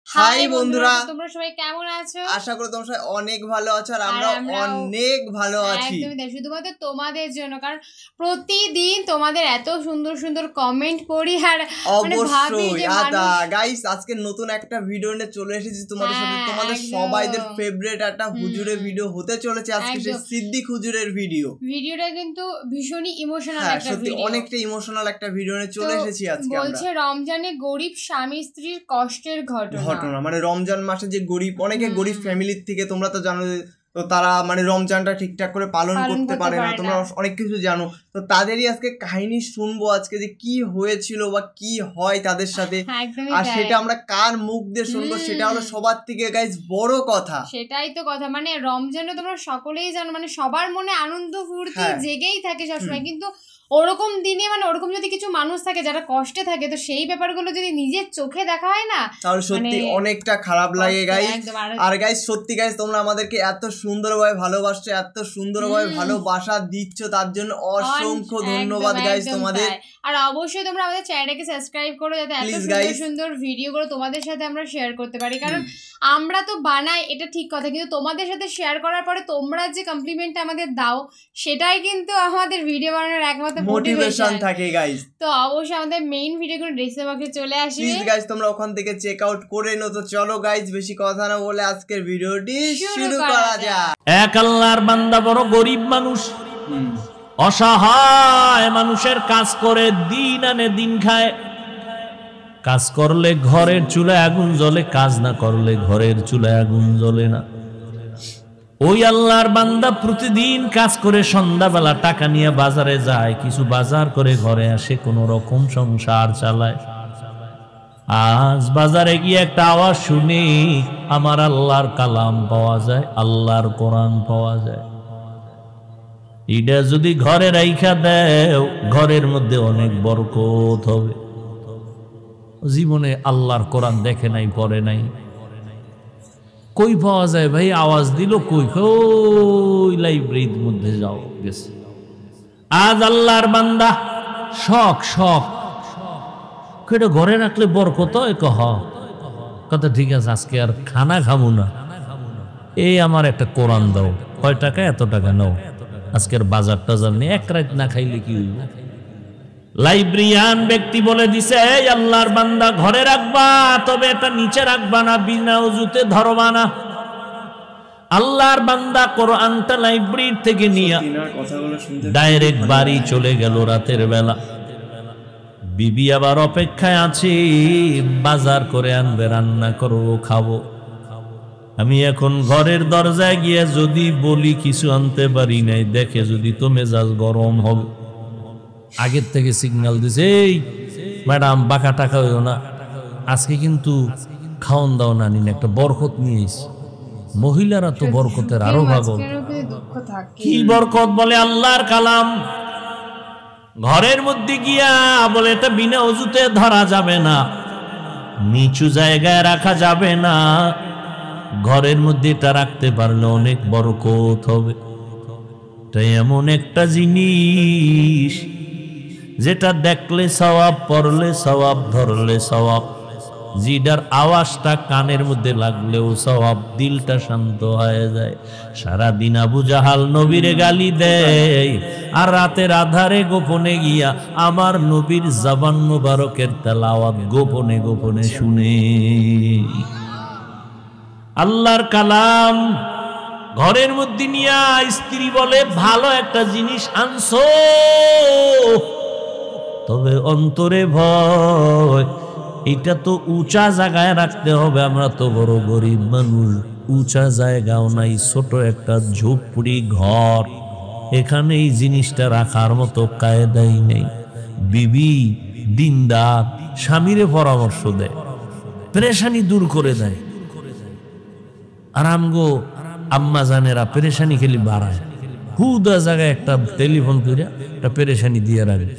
High বন্ধুরা, তোমরা সবাই কেমন আছো? আশা করি তোমরা সবাই অনেক ভালো আছো আর আমরা অনেক ভালো আছি। একদমই শুধুমাত্র তোমাদের জন্য, কারণ প্রতিদিন তোমাদের এত সুন্দর সুন্দর কমেন্ট পড়ি আর অবশ্যই গাইস আজকে নতুন একটা ভিডিও নিয়ে চলে এসেছি তোমাদের সাথে। তোমাদের সবাইদের ফেভারিট একটা হুজুরের ভিডিও হতে চলেছে আজকে, সেই সিদ্দিক হুজুরের ভিডিওটা কিন্তু ভীষণই ইমোশনাল একটা ভিডিও, সত্যি অনেকটা ইমোশনাল একটা ভিডিও নিয়ে চলে এসেছি আজকে। বলছে রমজানে গরিব স্বামী স্ত্রীর কষ্টের ঘটনা, মানে রমজান মাসে যে গরিব, অনেকে গরিব ফ্যামিলির থেকে, তোমরা তো জানো তো তারা মানে রমজানটা ঠিকঠাক করে পালন করতে পারে না, তোমরা অনেক কিছু জানো। তো তাদেরই আজকে কাহিনী শুনবো আজকে, যে কি হয়েছিল বা কি হয় তাদের সাথে, আর সেটা আমরা কার মুখ দিয়ে শুনবো, সেটা হলো সবার থেকে গাইস বড় কথা। সেটাই তো কথা, মানে রমজানে তোমরা সকলেই জানো মানে সবার মনে আনন্দ ফুর্তি জেগেই থাকে সবসময়, কিন্তু ওরকম দিনে মানে ওরকম যদি কিছু মানুষ থাকে যারা কষ্টে থাকে, তো সেই ব্যাপারগুলো যদি নিজের চোখে দেখা হয় না, তাহলে সত্যি অনেকটা খারাপ লাগে গাইস। আর গাইস সত্যি গাইস তোমরা আমাদেরকে এত সুন্দরভাবে ভালোবাসছো, এত সুন্দরভাবে ভালোবাসা দিচ্ছ, তার জন্য অসংখ্য ধন্যবাদ গাইস তোমাদের। আর অবশ্যই তোমরা আমাদের চ্যানেলটাকে সাবস্ক্রাইব করো, যাতে এত সুন্দর সুন্দর ভিডিওগুলো তোমাদের সাথে আমরা শেয়ার করতে পারি। কারণ আমরা তো বানাই এটা ঠিক কথা, কিন্তু তোমাদের সাথে শেয়ার করার পরে তোমরা যে কমপ্লিমেন্টটা আমাদের দাও, সেটাই কিন্তু আমাদের ভিডিও বানানোর একমাত্র মোটিভেশন থাকে গাইস। তো অবশ্যই আমাদের মেইন ভিডিওগুলো ডেসক্রিপশন বক্সে চলে আসবে, প্লিজ গাইস তোমরা ওখান থেকে চেক আউট করে নাও। তো চলো গাইস বেশি কথা না বলে আজকের ভিডিওটি শুরু করা যাক। এক আল্লাহর বান্দা বড় গরিব মানুষ, অসহায় মানুষের কাজ করে দিন আনে দিন খায়। কাজ করলে ঘরের চুলায় আগুন জ্বলে, কাজ না করলে ঘরের চুলায় আগুন জ্বলে না। ওই আল্লাহর বান্দা প্রতিদিন কাজ করে সন্ধ্যাবেলা টাকা নিয়ে বাজারে যায়, কিছু বাজার করে ঘরে আসে, কোন রকম সংসার চালায়। আজ বাজারে গিয়ে একটা আওয়াজ শুনি, আমার আল্লাহর কালাম পাওয়া যায়, আল্লাহর কোরআন পাওয়া যায়। এটা যদি ঘরে রাইখা দেও, ঘরের মধ্যে অনেক বরকত হবে। জীবনে আল্লাহর কোরআন দেখে নাই, পড়ে নাই, কই পাওয়া যায় ভাই? আওয়াজ দিল কই? কই লাইব্রেরির মধ্যে যাও, গেছে। আজ আল্লাহর বান্দা শখ কেটে ঘরে রাখলে বরকত কথা, ঠিক আছে আজকে আর খানা খাবো না, এই আমার একটা কোরআন দাও। কয় টাকা? এত টাকা নাও, আজকের বাজার টাজার নিয়ে এক রাত না খাইলে কি হইব? লাইব্রেরিয়ান ব্যক্তি বলে দিছে, এই আল্লাহর বান্দা ঘরে রাখবা, তবে এটা নিচে রাখবা না, বিনা উজুতে ধরবা না। আল্লাহর বান্দা কোরআনটা লাইব্রেরি থেকে নিয়ে ডাইরেক্ট বাড়ি চলে গেল রাতের বেলা। বিবি আবার অপেক্ষায় আছে, বাজার করে আনবে, রান্না করবো, খাবো। আমি এখন ঘরের দরজায় গিয়ে যদি বলি কিছু আনতে পারি নাই, দেখে যদি তো মেজাজ গরম হবে। আগের থেকে সিগন্যাল দিছে, এই ম্যাডাম বাঁকা টাকা হইও না, আজকে কিন্তু খাওন দাও না, নিন একটা বরকত নিয়ে এসে। মহিলারা তো বরকতের আরো পাগল। কি বরকত? বলে আল্লাহর কালাম। ঘরের মধ্যে গিয়া বলে এটা বিনা অজুতে ধরা যাবে না, নিচু জায়গায় রাখা যাবে না, ঘরের মধ্যে এটা রাখতে পারলে অনেক বরকত হবে। তাই এমন একটা জিনিস যেটা দেখলে সওয়াব, পড়লে সওয়াব, ধরলে সওয়াব, জিডার আওয়াজটা কানের মধ্যে লাগলেও সওয়াব, দিলটা শান্ত হয়ে যায়। সারাদিন আবু জাহাল নবীরে গালি দেয়, আর রাতের আধারে গোপনে গিয়া আমার নবীর জবান মুবারকের তেলাওয়াত গোপনে গোপনে শুনে। আল্লাহর কালাম ঘরের মধ্যে নিয়া স্ত্রী বলে, ভালো একটা জিনিস আনছো, তবে অন্তরে ভয়, এটা তো উঁচা জায়গায় রাখতে হবে। আমরা তো বড় গরিব মানুষ, উঁচা জায়গাও নাই, ছোট একটা ঝুপড়ি ঘর, এখানে এই জিনিসটা রাখার মতো কায়দাই নেই। বিবি দিনদার, স্বামীরে পরামর্শ দেয়, পেরেশানি দূর করে দেয়। আর আমগো আম্মা জানেরা পেরেশানি খেলি বাড়ায়, হুদা জায়গায় একটা টেলিফোন করে একটা পেরেশানি দিয়ে রাখে।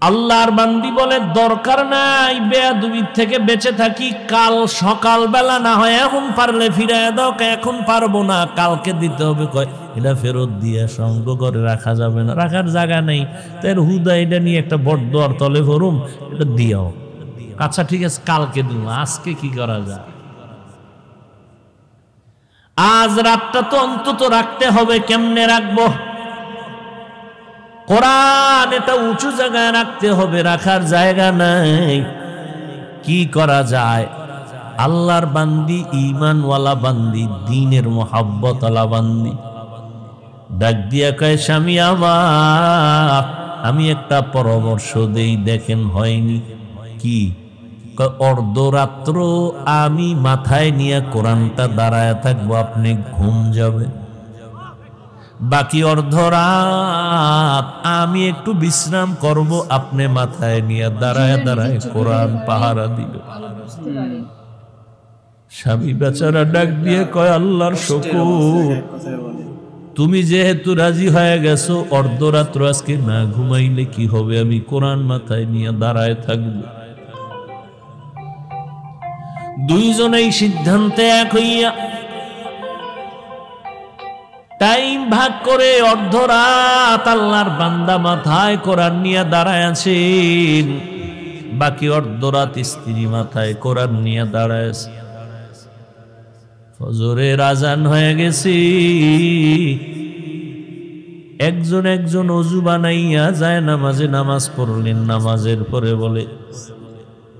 আল্লাহর বান্দি বলে, দরকার নাই বেয়াদবির থেকে বেঁচে থাকি, কাল সকাল বেলা না হয়, এখন পারলে ফিরাইয়া দাও, এখন পারবো না, কালকে দিতে হবে। কয় এটা ফেরত দিয়ে সঙ্গ করে রাখা যাবে না, রাখার জায়গা নেই, তাই হুদা এটা নিয়ে একটা বড় দোয়ার তলে ভরুম, এটা দিয়াও। আচ্ছা ঠিক আছে কালকে দিব, আজকে কি করা যায়? আজ রাতটা তো অন্তত রাখতে হবে। কেমনে রাখবো? কোরআন এটা উঁচু জায়গায় রাখতে হবে, রাখার জায়গা নাই। কি করা যায়? আল্লাহর বান্দি, ঈমানওয়ালা বান্দি, দ্বীনের মুহাব্বতওয়ালা বান্দি ডাক দিয়া কয়, স্বামী আমার, আমি একটা পরামর্শ দেই, দেখেন হয়নি কি? অর্ধরাত্র আমি মাথায় নিয়ে কোরআনটা দাঁড়ায় থাকবো, আপনি ঘুম যাবে। বাকি অর্ধরাত আমি একটু বিশ্রাম করব, আপনি মাথায় নিয়ে দাঁড়ায় দাঁড়ায় কোরআন পাহারা দিবে। স্বামী বেচারা ডাক দিয়ে কয়, আল্লাহর শুকর, তুমি যেহেতু রাজি হয়ে গেছো, অর্ধরাত্র আজকে না ঘুমাইলে কি হবে, আমি কোরআন মাথায় নিয়ে দাঁড়ায় থাকবো। দুইজনেই সিদ্ধান্তে এক হইয়া টাইম ভাগ করে অর্ধরাত আল্লাহর বান্দা মাথায় কোরআন নিয়ে দাঁড়ায় আছেন, বাকি অর্ধরাত স্ত্রী মাথায় কোরআন নিয়ে দাঁড়ায় আছে। ফজরের আজান হয়ে গেছে, একজন ওযু বানাইয়া যায় নামাজে নামাজ পড়লেন। নামাজের পরে বলে,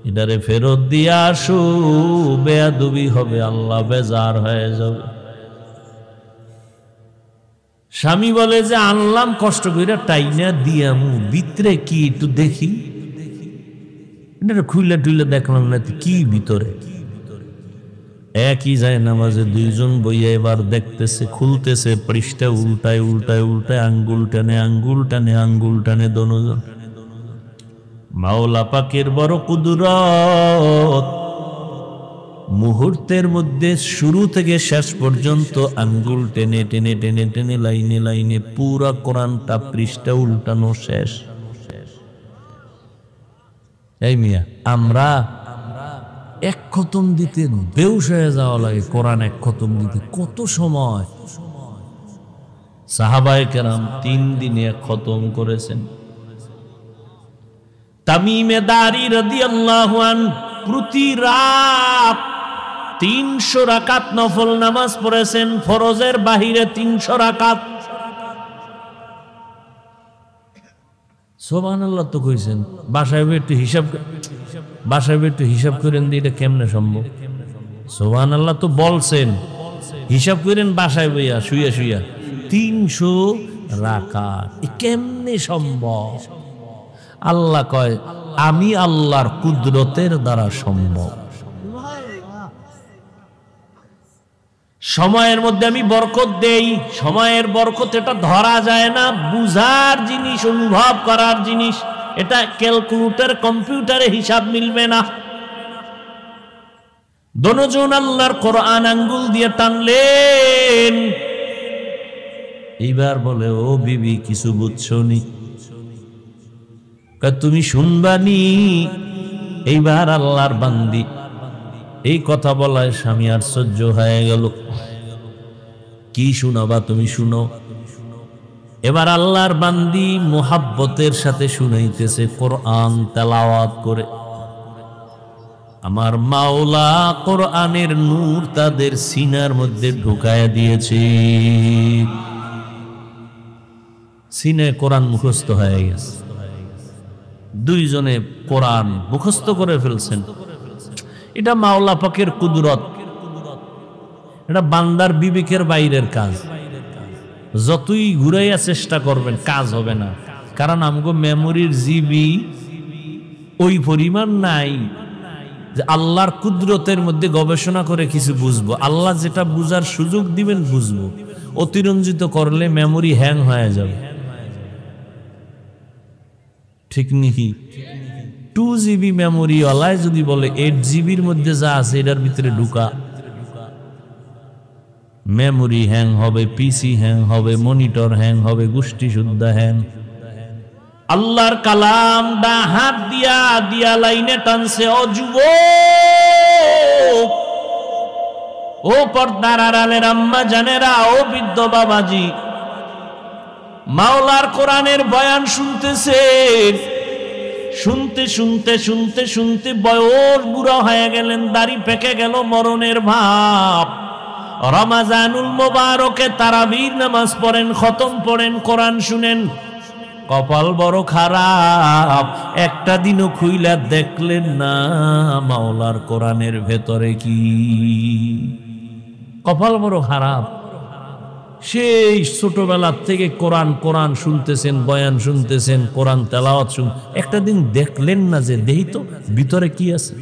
এটারে ফেরত দিয়ে আসো, বেয়াদবি হবে, আল্লাহ বেজার হয়ে যাবে। স্বামী বলে যে আনলাম কষ্ট করে, টাইনা দিয়ামু, ভিতরে কি একটু দেখি। এটা খুইলে টুইলে দেখলাম না কি ভিতরে। একই যায় নামাজে দুইজন বইয়া এবার দেখতেছে, খুলতেছে পৃষ্ঠা, উল্টায় উল্টায় উল্টায়, আঙ্গুল টানে আঙ্গুল টানে আঙ্গুল টানে দোনোজন। মাওলা পাকের বড় কুদরত, মুহূর্তের মধ্যে শুরু থেকে শেষ পর্যন্ত আঙ্গুল টেনে টেনে টেনে টেনে লাইনে লাইনে পুরা কোরআনটা পৃষ্ঠা উল্টানো শেষ। এই মিয়া, আমরা এক খতম দিতে বেহুশ হয়ে যাওয়া লাগে। কোরআন এক খতম দিতে কত সময়? সাহাবায়ে কেরাম 3 দিনে এক খতম করেছেন। তামিমে দারি রাদিয়াল্লাহু আনহু প্রতি রাত 300 রাকাত নফল নামাজ পড়েছেন, ফরজের বাহিরে 300 রাকাত। সুবহানাল্লাহ তো কইছেন, বাসায় একটু হিসাব করেন দিয়ে এটা কেমনে সম্ভব? সুবহানাল্লাহ তো বলছেন, হিসাব করেন বাসায় বইয়া শুইয়া শুইয়া 300 রাকাত, কেমনে সম্ভব? আল্লাহ কয়, আমি আল্লাহর কুদরতের দ্বারা সম্ভব। সময়ের মধ্যে আমি বরকত দেই, সময়ের বরকত এটা ধরা যায় না, বুঝার জিনিস, অনুভব করার জিনিস। এটা ক্যালকুলেটর, কম্পিউটারে হিসাব মিলবে না। দোনোজন আল্লাহর কোরআন আঙ্গুল দিয়ে টানলেন। এইবার বলে, ও বিবি কিছু বুঝছো নি? তুমি শুনবানি। এইবার আল্লাহর বান্দি এই কথা বলায় স্বামী আশ্চর্য হয়ে গেল। কি শুনাবা তুমি? শুনো। এবার আল্লাহর বান্দি মুহাব্বতের সাথে শুনাইতেছে কোরআন তেলাওয়াত করে। আমার মাওলা কোরআনের নূর তাদের সিনার মধ্যে ঢুকায়া দিয়েছে। সিনে কোরআন মুখস্থ হয়ে গেছে, দুইজনে কোরআন মুখস্থ করে ফেলছেন। এটা মাওলা পাকের কুদরত, এটা বান্দার বিবেকের বাইরের কাজ। যতই ঘুরাইয়া চেষ্টা করবেন কাজ হবে না, কারণ আমগো মেমোরির জিবি ওই পরিমাণ নাই যে আল্লাহর কুদরতের মধ্যে গবেষণা করে কিছু বুঝবো। আল্লাহ যেটা বুঝার সুযোগ দিবেন বুঝবো, অতিরঞ্জিত করলে মেমোরি হ্যাং হয়ে যাবে। ঠিক নাকি? 2 GB মেমোরি ওয়ালায় যদি বলে 8 GBর মধ্যে যা আছে এটার ভিতরে ঢুকা, মেমোরি হ্যাং হবে, পিসি হ্যাং হবে, মনিটর হ্যাং হবে, গোষ্ঠী শুদ্ধ হ্যাং। আল্লাহর কালাম দা হাত দিয়া দিয়া লাইনে টানছে। ও যুবক, ও পর্দার আড়ালের আম্মা জানেরা, ও বৃদ্ধ বাবাজি, মাওলার কোরআনের বয়ান শুনতেছেন, শুনতে শুনতে শুনতে শুনতে বয়স বুড়া হয়ে গেলেন, দাড়ি পেকে গেল, মরণের ভাব। রমাজানুল মোবারকে তারাবির নামাজ পড়েন, খতম পড়েন, কোরআন শুনেন, কপাল বড় খারাপ, একটা দিনও খুইলা দেখলেন না মাওলার কোরআনের ভেতরে কি। কপাল বড় খারাপ। সেই ছোটবেলার থেকে কোরআন কোরআন শুনতেছেন, বয়ান শুনতেছেন, কোরআন তেলাওয়াত শুন, একটা দিন দেখলেন না যে দেহি তো ভিতরে কি আছে।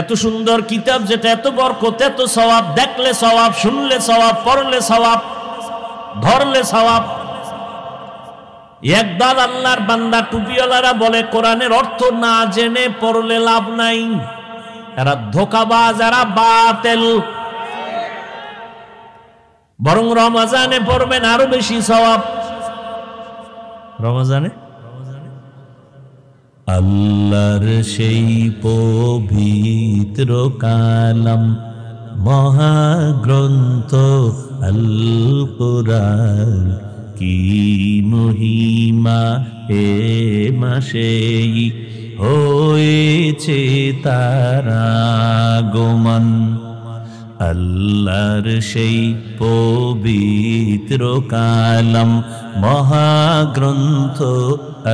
এত সুন্দর কিতাব যেটা এত বরকত, এত সওয়াব, দেখলে সওয়াব, শুনলে সওয়াব, পড়লে সওয়াব, ধরলে সওয়াব। একদল আল্লাহর বান্দা টুপিওয়ালারা বলে কোরআনের অর্থ না জেনে পড়লে লাভ নাই, এরা ধোঁকাবাজ, এরা বাতিল। বরং রমজানে পড়বেন আরো বেশি সওয়াব। রমজানে আল্লাহর সেই পবিত্র কালাম মহাগ্রন্থ আল কুরআন, কি মহিমা এ মাসেই হয়েছে তার আগমন। আল্লাহর সেই পবিত্র কালাম মহাগ্রন্থ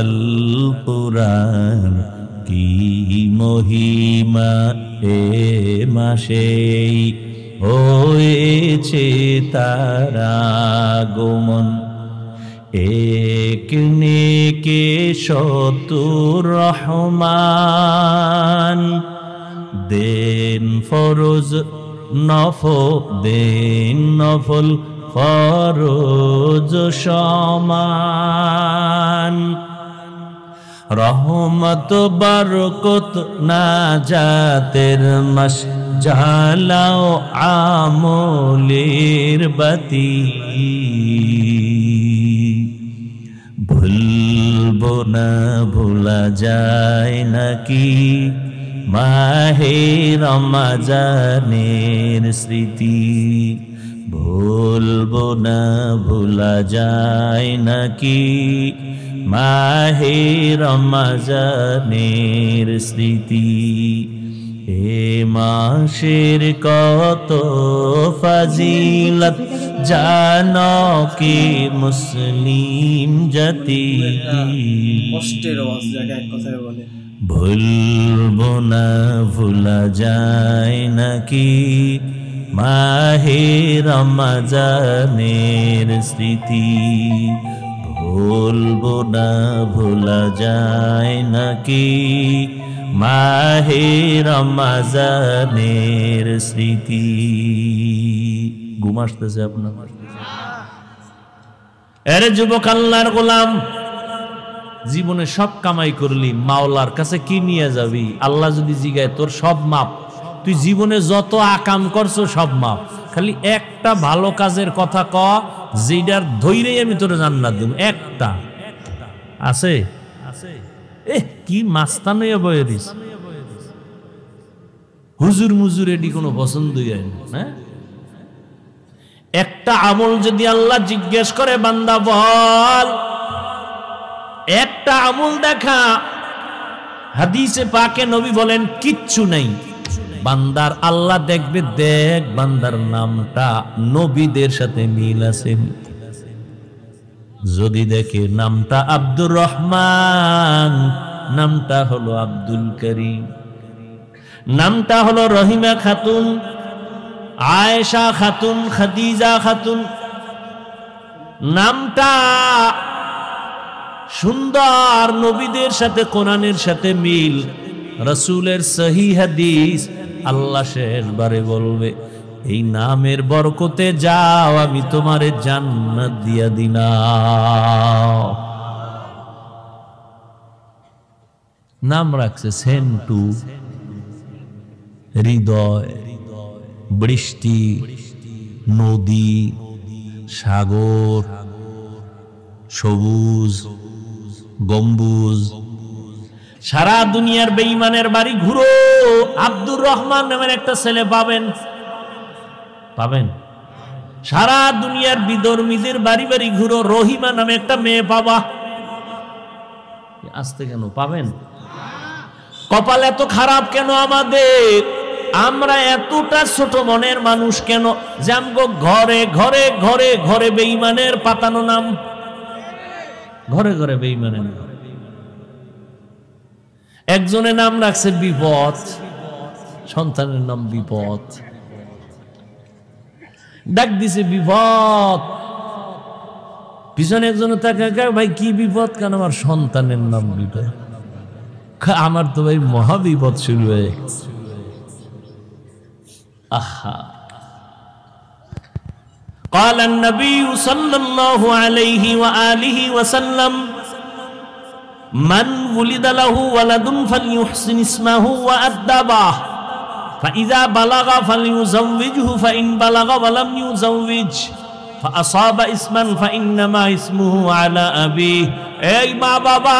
আল কুরআন, কি মহিমা এ মাসেই হয়েছে তার আগমন। এক নেকে শতুর রহমান, দেন ফরজ দেন নফল ফরজ সমান। রহমত বরকত নাজাতের মাস, জ্বালাও আমলের বাতি। ভুলবো না ভোলা যায় নাকি মাহে রমজানের স্মৃতি। ভুলবো না ভোলা যায় নাকি মাহে রমজানের স্মৃতি। এ মাসের কত ফাজিলত জানো কি মুসলিম জাতি। কষ্টের আওয়াজ জায়গা এক কথায় বলে। ভুলবো না ভোলা যায় নাকি মাহে রমজানের স্মৃতি। ভুলবো না ভোলা যায় নাকি মাহে রমজানের স্মৃতি। ঘুম আসতেছে আপনার? আরে যুবক আল্লাহর গোলাম, জীবনে সব কামাই করলি, মাওলার কাছে কি নিয়ে যাবি? আল্লাহ যদি জিগায় তোর সব মাপ, তুই জীবনে যত আকাম করছো সব মাপ, খালি একটা ভালো কাজের কথা ক, যেটার ধৈরেই আমি তোর জান্নাত দেব। একটা আছে? কি মাস্তান হইয়া বয়ে দিস, হুজুর মুজুর এটি কোনো পছন্দই হয় না। হ্যাঁ, একটা আমল যদি আল্লাহ জিজ্ঞেস করে বান্দা বল, একটা আমল দেখা। হাদিসে পাকে নবী বলেন কিচ্ছু নাই, বান্দার আল্লাহ দেখবে, দেখ বান্দার নামটা নবীদের সাথে মিল আছে। যদি দেখে নামটা আব্দুর রহমান, নামটা হলো আব্দুল করিম, নামটা হলো রহিমা খাতুন, আয়েশা খাতুন, খাদিজা খাতুন, নামটা সুন্দর, নবীদের সাথে কোরআনের সাথে মিল, রাসূলের সহিহ হাদিস, আল্লাহ শেষবারে বলবে এই নামের বরকতে যাও, আমি তোমারে জান্নাত দিয়া দিলাম। নাম রাখছে সেন্টু, হৃদয়, বৃষ্টি, নদী, সাগর, সবুজ, গম্বুজ। সারা দুনিয়ার বেঈমানের বাড়ি ঘুরো, আব্দুর রহমান নামের একটা ছেলে পাবেন, পাবেন। সারা দুনিয়ার বিধর্মীদের বাড়ি বাড়ি ঘুরো, রহিমা নামে একটা মেয়ে পাবা। আসতে কেন পাবেন? কপাল এত খারাপ কেন আমাদের? আমরা এতটা ছোট মনের মানুষ কেন যে আমগো ঘরে ঘরে ঘরে ঘরে বেঈমানের পাতানো নাম, ঘরে ঘরে বেঈমানের নাম। একজনের নাম রাখছে বিপদ, সন্তানের নাম বিপদ, ডাক দিছে বিপদ। পিছনে একজনের তাকে ভাই কি বিপদ? কেন? আমার সন্তানের নাম বিপদ। আমার তো ভাই মহা বিপদ শুরু হয়ে গেছে। আহা قال النبي صلى الله عليه وآله وسلم من ولد له ولد فليحسن اسمه وأدبه فإذا بلغ فليزوجه فإن بلغ ولم يزوج فأصاب اسما فإنما اسمه على أبيه এই মা বাবা,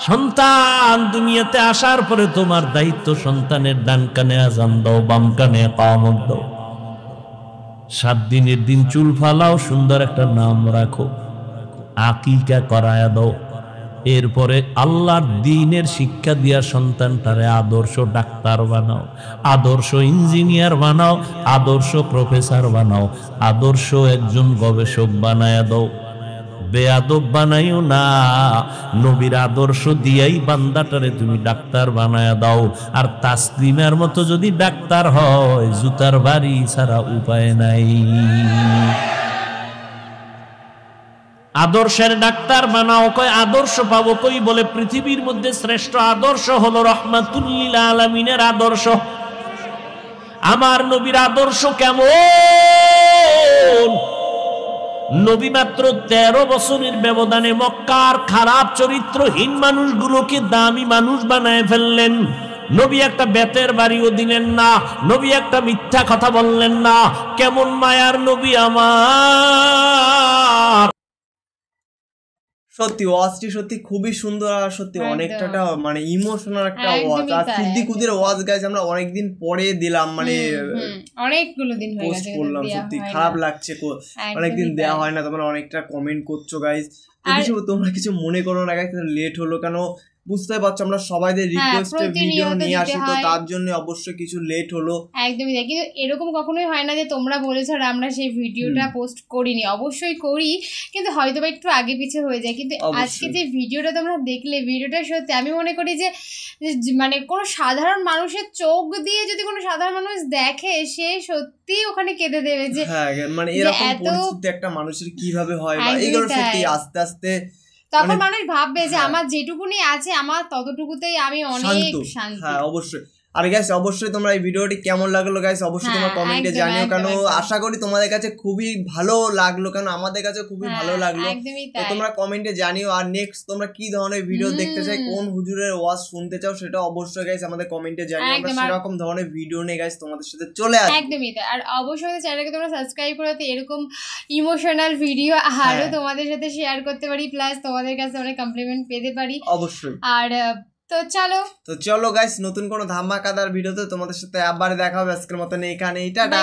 সন্তান দুনিয়াতে আসার পরে তোমার দায়িত্ব সন্তানের ডান কানে আযান দাও, বাম কানে ইকামত দাও। 7 দিনের দিন চুল ফালাও, সুন্দর একটা নাম রাখো, আকিকা করায়া দাও। এরপরে আল্লাহর দ্বীনের শিক্ষা দিয়া সন্তানটারে আদর্শ ডাক্তার বানাও, আদর্শ ইঞ্জিনিয়ার বানাও, আদর্শ প্রফেসর বানাও, আদর্শ একজন গবেষক বানায়া দাও। বেয়াদব বানাইও না, নবীর আদর্শ দিয়াই বান্দাটারে তুমি ডাক্তার বানায়া দাও। আর তাসলিমের মতো যদি ডাক্তার হয়, জুতার বাড়ি ছাড়া উপায় নাই। আদর্শের ডাক্তার বানাও। কই আদর্শ পাবো কই? বলে পৃথিবীর মধ্যে শ্রেষ্ঠ আদর্শ হলো রহমাতুল লিল আলামিনের আদর্শ। আমার নবীর আদর্শ কেমন? নবী মাত্র 13 বছরের ব্যবধানে মক্কার খারাপ চরিত্রহীন মানুষগুলোকে দামি মানুষ বানায় ফেললেন। নবী একটা বেতের বাড়িও দিলেন না, নবী একটা মিথ্যা কথা বললেন না। কেমন মায়ার নবী আমার! সত্যি ওয়াজটি সত্যি খুবই সুন্দর, আর সত্যি অনেকটা মানে ইমোশনাল একটা ওয়াজ। আর সিদ্দিক কুদির ওয়াজ গাইস আমরা অনেকদিন পরে দিলাম, মানে অনেকগুলো দিন হয়ে গেছে করলাম। সত্যি খারাপ লাগছে, অনেকদিন দেওয়া হয় না। তোমরা অনেকটা কমেন্ট করছো গাইস, তোমরা কিছু মনে করো না গাইস, লেট হলো কেন বুঝতে পারছো, আমরা সবাইদের রিকোয়েস্টে ভিডিও নিয়ে আসি, তো তার জন্য অবশ্যই কিছু লেট হলো। একদমই তাই, কিন্তু এরকম কখনোই হয় না যে তোমরা বলেছো আর আমরা সেই ভিডিওটা পোস্ট করিনি, অবশ্যই করি, কিন্তু হয়তো বা একটু আগে পিছে হয়ে যায়। কিন্তু আজকে যে ভিডিওটা তোমরা দেখলে, ভিডিওটা সত্যি আমি মনে করি যে মানে কোনো সাধারণ মানুষের চোখ দিয়ে যদি কোনো সাধারণ মানুষ দেখে, সে সত্যি ওখানে কেঁদে দেবে যে হ্যাঁ, মানে এরকম পরিস্থিতি একটা মানুষের কিভাবে হয়, বা এইগুলো সত্যি আস্তে আস্তে তখন মানুষ ভাববে যে আমার যেটুকুনি আছে আমার ততটুকুতেই আমি অনেক শান্তি। হ্যাঁ অবশ্যই। আর গাইস অবশ্যই তোমরা এই ভিডিওটি কেমন লাগলো গাইস অবশ্যই তোমরা কমেন্টে জানিও, কেন আশা করি তোমাদের কাছে খুবই ভালো লাগলো, কেন আমাদের কাছে খুবই ভালো লাগলো। তো তোমরা কমেন্টে জানিও। আর নেক্সট তোমরা কি ধরনের ভিডিও দেখতে চাই, কোন হুজুরের ওয়াজ শুনতে চাও, সেটা অবশ্যই গাইস আমাদের কমেন্টে জানিও। আমরা সেরকম ধরনের ভিডিও নিয়ে গাইস তোমাদের সাথে চলে আসবো। একদমই তাই। আর অবশ্যই চ্যানেলকে তোমরা সাবস্ক্রাইব করে এরকম ইমোশনাল ভিডিও আরো তোমাদের সাথে শেয়ার করতে পারি, প্লাস তোমাদের কাছে অনেক কমপ্লিমেন্ট পেতে পারি অবশ্যই। আর তো চলো গাইস, নতুন কোনো ধামাকাদার ভিডিওতে তোমাদের সাথে আবার দেখা হবে। আজকের মতন এখানেই, টাটা।